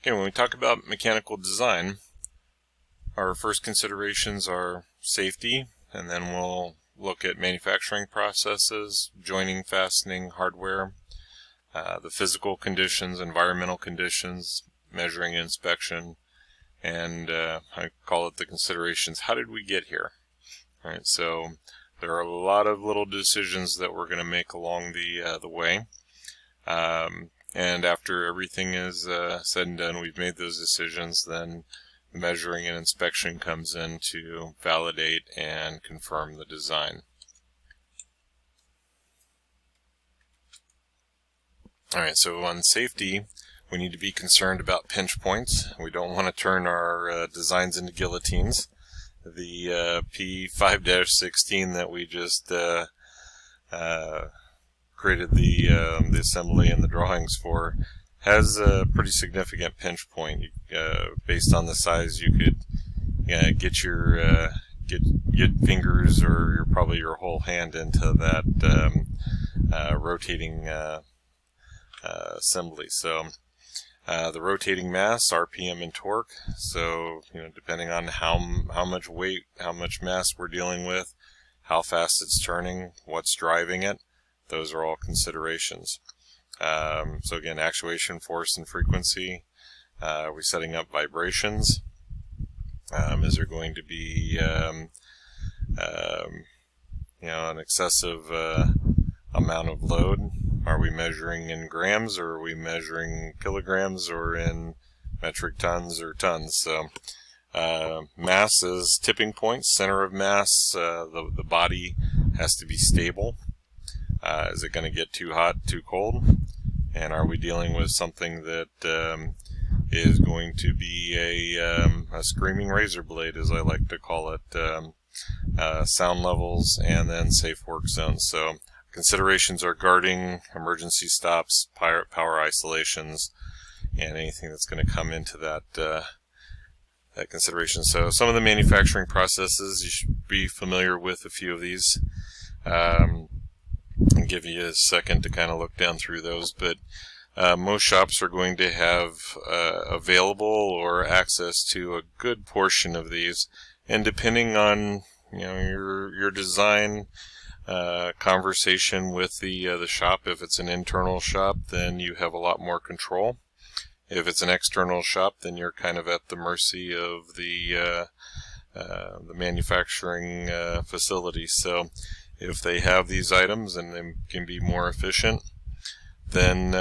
Okay, when we talk about mechanical design, our first considerations are safety, and then we'll look at manufacturing processes, joining, fastening, hardware, the physical conditions, environmental conditions, measuring, inspection, and I call it the considerations. How did we get here? All right, so there are a lot of little decisions that we're going to make along the way. And after everything is said and done, we've made those decisions, then the measuring and inspection comes in to validate and confirm the design. Alright, so on safety, we need to be concerned about pinch points. We don't want to turn our designs into guillotines. The P5-16 that we just created the assembly and the drawings for has a pretty significant pinch point. Based on the size, you could get your get fingers or probably your whole hand into that rotating assembly. So the rotating mass, RPM, and torque. So depending on how much weight, how much mass we're dealing with, how fast it's turning, what's driving it. Those are all considerations. So again, actuation, force, and frequency. Are we setting up vibrations? Is there going to be an excessive amount of load? Are we measuring in grams, or are we measuring kilograms, or in metric tons or tons? So mass is tipping points, center of mass. The body has to be stable. Is it going to get too hot, too cold? And are we dealing with something that is going to be a screaming razor blade, as I like to call it, sound levels, and then safe work zones? So considerations are guarding, emergency stops, power isolations, and anything that's going to come into that consideration. So some of the manufacturing processes, you should be familiar with a few of these. I'll give you a second to kind of look down through those, but most shops are going to have available or access to a good portion of these, and depending on your design, conversation with the shop. If it's an internal shop, then you have a lot more control. If it's an external shop, then you're kind of at the mercy of the manufacturing facility. So if they have these items and they can be more efficient, then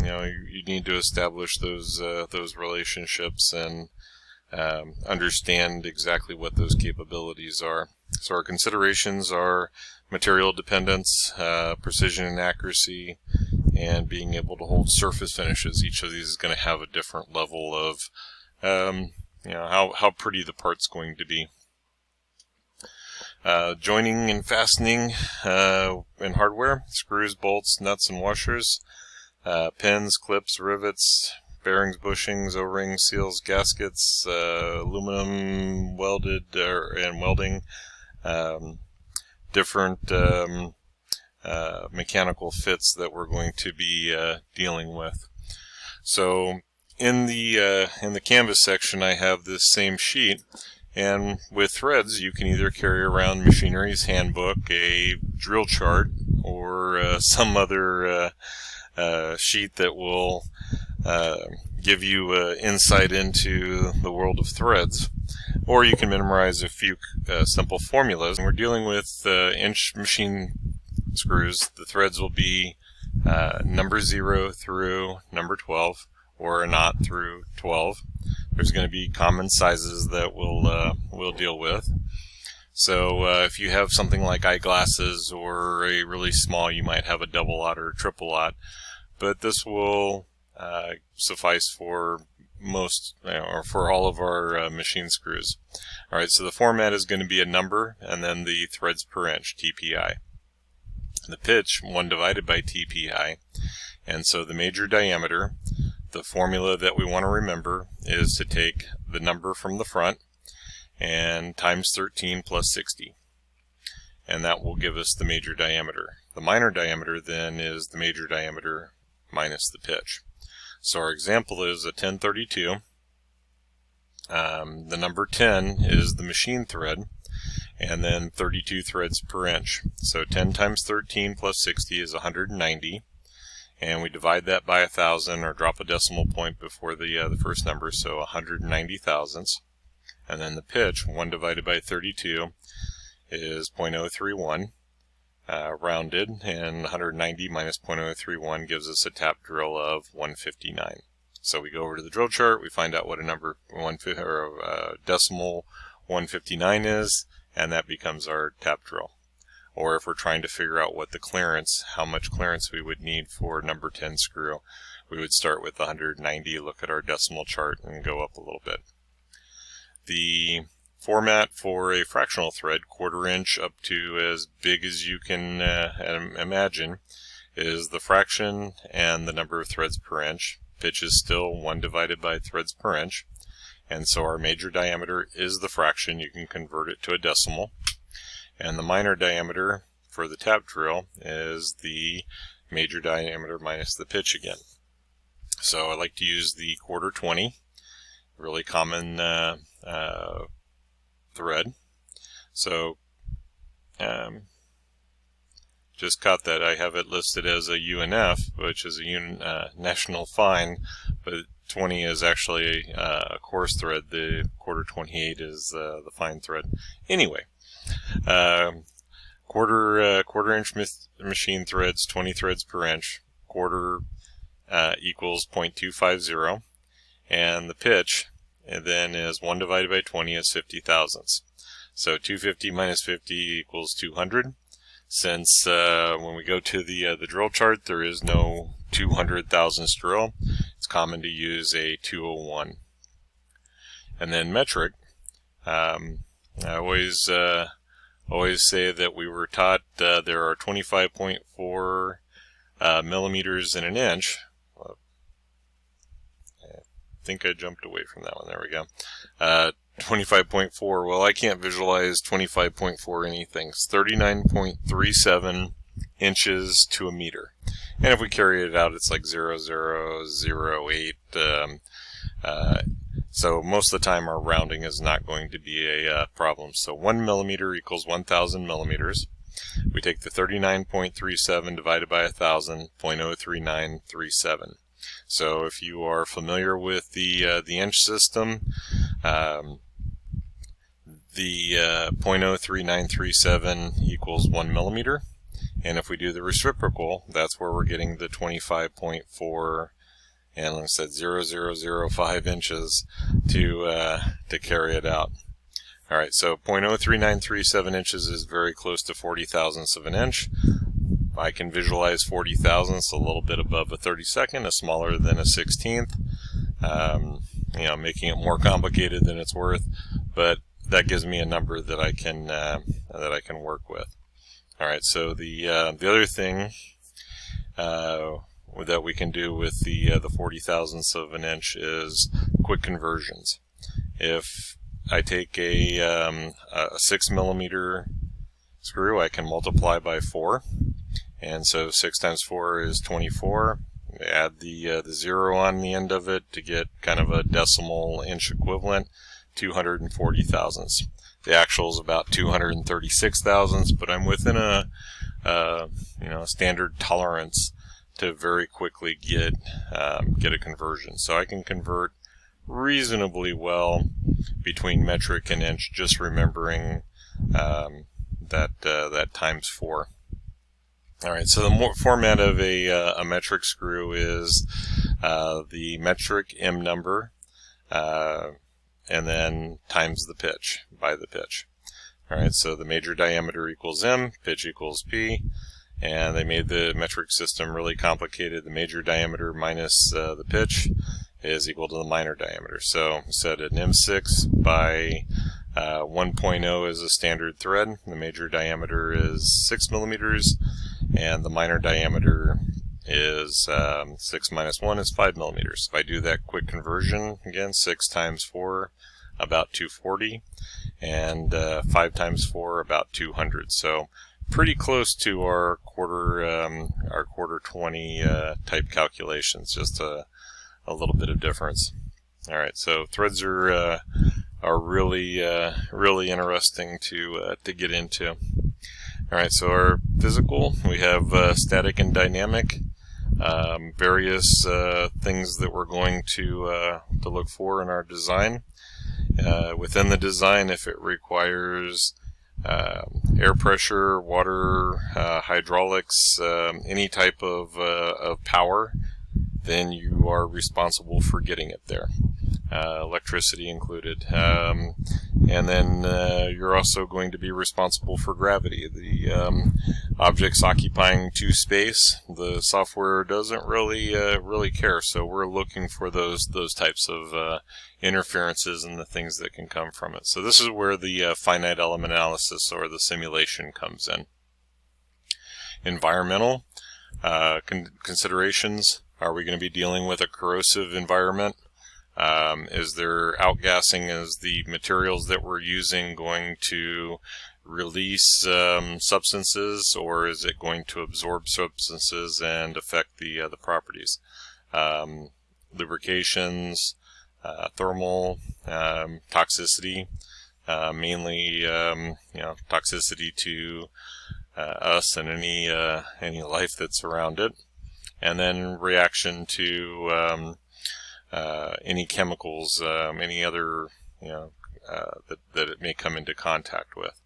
you need to establish those relationships and understand exactly what those capabilities are. So our considerations are material dependence, precision and accuracy, and being able to hold surface finishes. Each of these is going to have a different level of how pretty the part's going to be. Joining and fastening in hardware: screws, bolts, nuts, and washers, pins, clips, rivets, bearings, bushings, O-rings, seals, gaskets, aluminum welded and welding, different mechanical fits that we're going to be dealing with. So in the canvas section, I have this same sheet. And with threads, you can either carry around Machinery's Handbook, a drill chart, or some other sheet that will give you insight into the world of threads. Or you can memorize a few simple formulas. And we're dealing with inch machine screws. The threads will be number 0 through number 12, or a knot through 12. There's going to be common sizes that we'll deal with. So if you have something like eyeglasses or a really small, you might have a double lot or a triple lot. But this will suffice for most, or for all of our machine screws. All right, so the format is going to be a number and then the threads per inch, TPI. The pitch, 1 divided by TPI. And so the major diameter, the formula that we want to remember is to take the number from the front and times 13 plus 60. And that will give us the major diameter. The minor diameter then is the major diameter minus the pitch. So our example is a 1032. The number 10 is the machine thread, and then 32 threads per inch. So 10 times 13 plus 60 is 190, and we divide that by 1,000, or drop a decimal point before the first number, so 190 thousandths. And then the pitch, 1 divided by 32, is 0.031, rounded, and 190 minus 0.031 gives us a tap drill of 159. So we go over to the drill chart, we find out what a number decimal 159 is, and that becomes our tap drill. Or if we're trying to figure out what the clearance, how much clearance we would need for number 10 screw, we would start with 190, look at our decimal chart, and go up a little bit. The format for a fractional thread, 1/4 inch up to as big as you can imagine, is the fraction and the number of threads per inch. Pitch is still 1 divided by threads per inch, and so our major diameter is the fraction. You can convert it to a decimal, and the minor diameter for the tap drill is the major diameter minus the pitch again. So I like to use the 1/4 20, really common thread. So just caught that I have it listed as a UNF, which is a national fine, but 20 is actually a coarse thread. The 1/4 28 is the fine thread. Anyway, quarter inch machine threads, 20 threads per inch. 1/4 equals 0.250, and the pitch then is 1 divided by 20 is 50 thousandths. So 250 minus 50 equals 200. Since when we go to the drill chart, there is no 200 thousandths drill, it's common to use a 201. And then metric, I always say that we were taught there are 25.4 millimeters in an inch. I think I jumped away from that one. There we go. 25.4. Well, I can't visualize 25.4 anything. It's 39.37 inches to a meter. And if we carry it out, it's like 0.0008. So most of the time our rounding is not going to be a problem. So 1 millimeter equals 1,000 millimeters. We take the 39.37 divided by 1,000, 0.03937. So if you are familiar with the inch system, the 0.03937 equals 1 millimeter. And if we do the reciprocal, that's where we're getting the 25.4 and like I said 0.0005 inches to carry it out. Alright, so 0.03937 inches is very close to 40 thousandths of an inch. I can visualize 40 thousandths, a little bit above a 32nd, a smaller than a 16th. Making it more complicated than it's worth, but that gives me a number that I can work with. All right, so the other thing that we can do with the 40 thousandths of an inch is quick conversions. If I take a 6 millimeter screw, I can multiply by 4, and so 6 times 4 is 24. Add the 0 on the end of it to get kind of a decimal inch equivalent, 240 thousandths. The actual is about 236 thousandths, but I'm within a standard tolerance to very quickly get a conversion. So I can convert reasonably well between metric and inch, just remembering that times 4. All right, so the format of a metric screw is the metric M number, and then times the pitch, by the pitch. All right, so the major diameter equals M, pitch equals P, and they made the metric system really complicated. The major diameter minus the pitch is equal to the minor diameter. So set an M6 by 1.0 is a standard thread. The major diameter is 6 millimeters, and the minor diameter is 6 minus 1 is 5 millimeters. If I do that quick conversion, again, 6 times 4, about 240, and 5 times 4, about 200. So pretty close to our quarter 20 type calculations. Just a a little bit of difference. All right, so threads are really really interesting to get into. All right, so our physical, we have static and dynamic. Various things that we're going to look for in our design. Within the design, if it requires air pressure, water, hydraulics, any type of power, then you are responsible for getting it there. Electricity included. And then you're also going to be responsible for gravity. The objects occupying space, the software doesn't really care. So we're looking for those types of interferences and the things that can come from it. So this is where the finite element analysis or the simulation comes in. Environmental considerations. Are we going to be dealing with a corrosive environment? Is there outgassing? Is the materials that we're using going to release substances, or is it going to absorb substances and affect the properties? Lubrications, thermal, toxicity, mainly toxicity to us and any life that's around it, and then reaction to any chemicals, any other that it may come into contact with.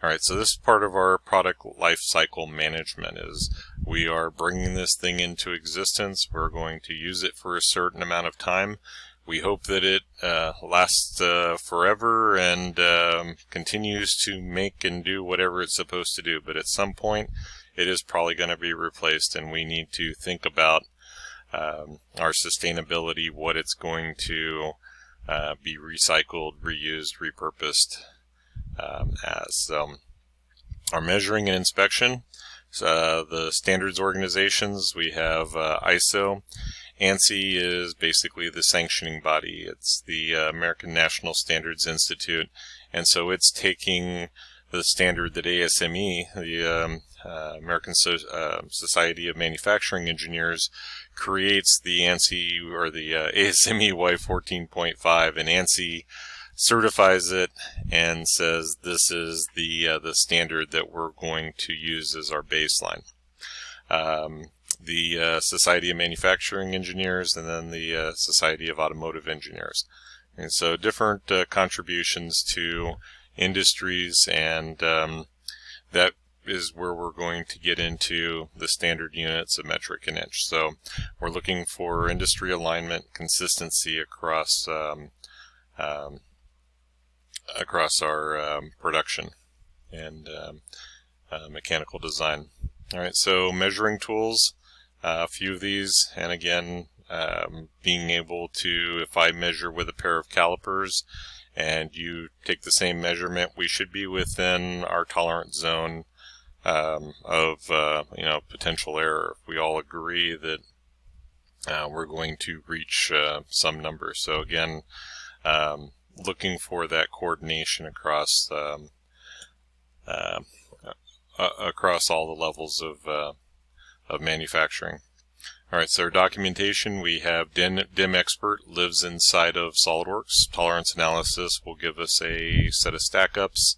All right, so this is part of our product life cycle management. Is we are bringing this thing into existence. We're going to use it for a certain amount of time. We hope that it lasts forever and continues to make and do whatever it's supposed to do. But at some point, it is probably going to be replaced, and we need to think about our sustainability, what it's going to be recycled, reused, repurposed as. Our measuring and inspection, the standards organizations, we have ISO. ANSI is basically the sanctioning body. It's the American National Standards Institute, and so it's taking the standard that ASME, the American Society of Manufacturing Engineers, creates, the ANSI or the ASME Y14.5, and ANSI certifies it and says this is the standard that we're going to use as our baseline. The Society of Manufacturing Engineers, and then the Society of Automotive Engineers. And so different contributions to industries, and that is where we're going to get into the standard units of metric and inch. So we're looking for industry alignment, consistency across our production and mechanical design. All right, so measuring tools, a few of these, and again, being able to, if I measure with a pair of calipers and you take the same measurement, we should be within our tolerance zone of potential error. If we all agree that we're going to reach some number. So again, looking for that coordination across across all the levels of manufacturing. All right, so our documentation, we have DIM Expert lives inside of SOLIDWORKS. Tolerance analysis will give us a set of stack-ups,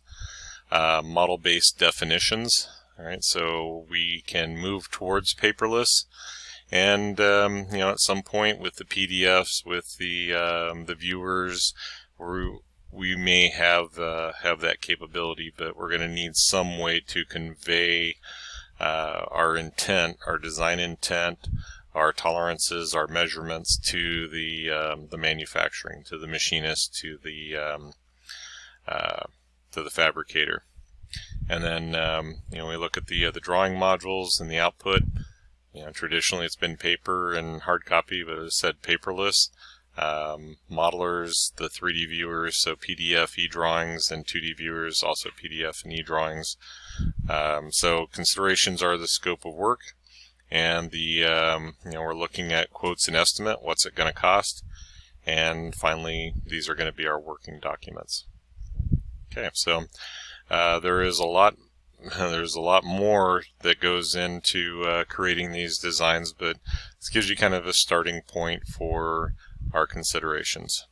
model-based definitions. All right, so we can move towards paperless, and at some point with the PDFs, with the viewers, we may have that capability, but we're going to need some way to convey our intent, our design intent, our tolerances, our measurements to the manufacturing, to the machinist, to the fabricator. And then we look at the drawing modules and the output. Traditionally it's been paper and hard copy, but as I said, paperless. Modelers, the 3D viewers, so PDF, e-drawings, and 2D viewers, also PDF and e-drawings. So considerations are the scope of work, and the we're looking at quotes and estimate, what's it going to cost, and finally these are going to be our working documents. Okay, so there is a lot there's a lot more that goes into creating these designs, but this gives you kind of a starting point for our considerations.